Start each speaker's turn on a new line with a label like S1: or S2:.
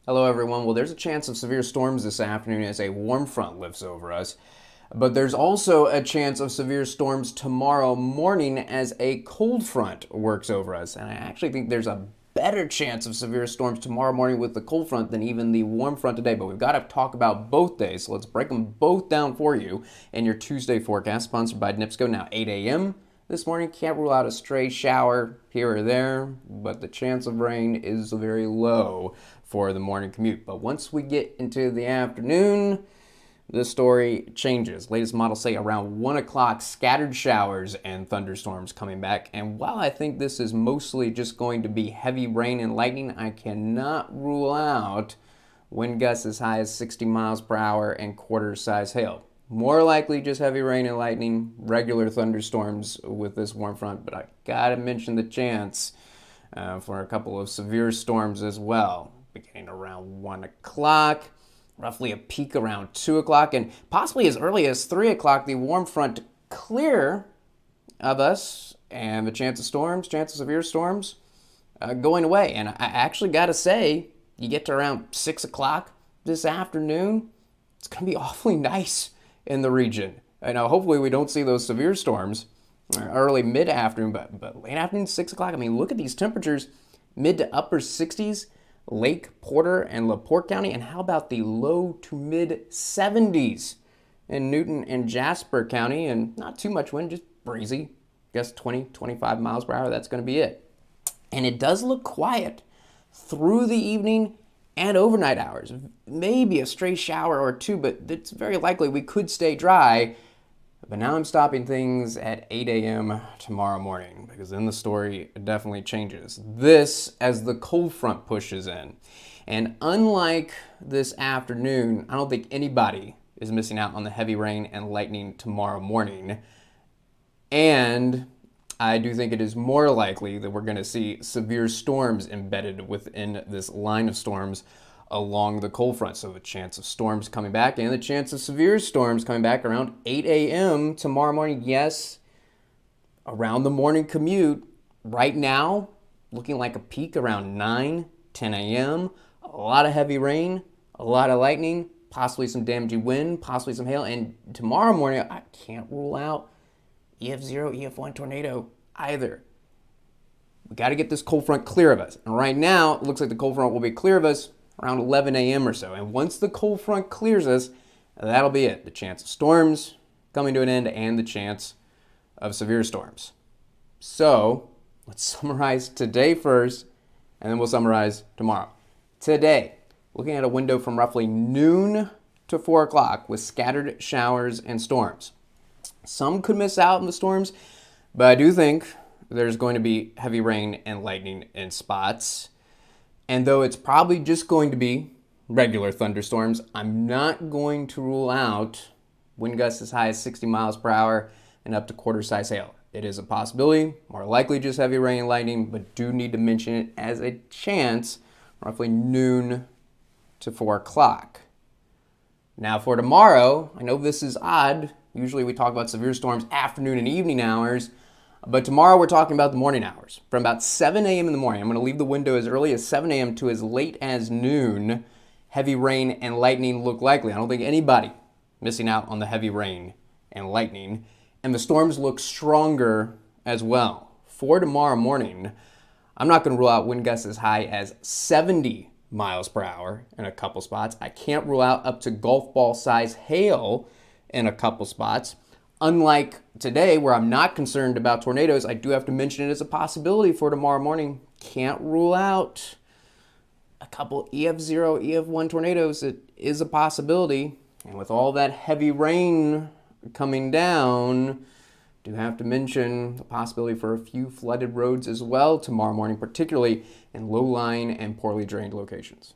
S1: Hello, everyone. Well, there's a chance of severe storms this afternoon as a warm front lifts over us. But there's also a chance of severe storms tomorrow morning as a cold front works over us. And I actually think there's a better chance of severe storms tomorrow morning with the cold front than even the warm front today. But we've got to talk about both days. So let's break them both down for you in your Tuesday forecast, sponsored by NIPSCO. Now, 8 a.m. this morning, can't rule out a stray shower here or there, but the chance of rain is very low for the morning commute. But once we get into the afternoon, the story changes. Latest models say around 1 o'clock, scattered showers and thunderstorms coming back. And while I think this is mostly just going to be heavy rain and lightning, I cannot rule out wind gusts as high as 60 miles per hour and quarter-size hail. More likely just heavy rain and lightning, regular thunderstorms with this warm front, but I gotta mention the chance for a couple of severe storms as well, beginning around 1 o'clock, roughly a peak around 2 o'clock, and possibly as early as 3 o'clock, the warm front clear of us, and the chance of storms, chance of severe storms, going away. And I actually gotta say, you get to around 6 o'clock this afternoon, it's gonna be awfully nice in the region. Now, hopefully we don't see those severe storms early mid-afternoon, but late afternoon, 6 o'clock. I mean, look at these temperatures, mid to upper 60s, Lake Porter and LaPorte County. And how about the low to mid 70s in Newton and Jasper County? And not too much wind, just breezy. I guess 20, 25 miles per hour, that's going to be it. And it does look quiet through the evening and overnight hours. Maybe a stray shower or two, but it's very likely we could stay dry. But now I'm stopping things at 8 a.m. tomorrow morning because then the story definitely changes. This as the cold front pushes in. And unlike this afternoon, I don't think anybody is missing out on the heavy rain and lightning tomorrow morning. And I do think it is more likely that we're going to see severe storms embedded within this line of storms along the cold front. So the chance of storms coming back and the chance of severe storms coming back around 8 a.m. tomorrow morning. Yes, around the morning commute. Right now, looking like a peak around 9, 10 a.m. A lot of heavy rain, a lot of lightning, possibly some damaging wind, possibly some hail. And tomorrow morning, I can't rule out EF0, EF1 tornado either. We got to get this cold front clear of us. And right now, it looks like the cold front will be clear of us around 11 a.m. or so. And once the cold front clears us, that'll be it. The chance of storms coming to an end and the chance of severe storms. So let's summarize today first, and then we'll summarize tomorrow. Today, looking at a window from roughly noon to 4 o'clock with scattered showers and storms. Some could miss out on the storms, but I do think there's going to be heavy rain and lightning in spots. And though it's probably just going to be regular thunderstorms, I'm not going to rule out wind gusts as high as 60 miles per hour and up to quarter-size hail. It is a possibility, more likely just heavy rain and lightning, but do need to mention it as a chance, roughly noon to 4 o'clock. Now for tomorrow, I know this is odd. Usually we talk about severe storms afternoon and evening hours, but tomorrow we're talking about the morning hours. From about 7 a.m. in the morning, I'm going to leave the window as early as 7 a.m. to as late as noon. Heavy rain and lightning look likely. I don't think anybody missing out on the heavy rain and lightning. And the storms look stronger as well. For tomorrow morning, I'm not going to rule out wind gusts as high as 70 miles per hour in a couple spots. I can't rule out up to golf ball size hail in a couple spots. Unlike today, where I'm not concerned about tornadoes, I do have to mention it as a possibility for tomorrow morning. Can't rule out a couple EF0, EF1 tornadoes. It is a possibility. And with all that heavy rain coming down, do have to mention the possibility for a few flooded roads as well tomorrow morning, particularly in low-lying and poorly drained locations.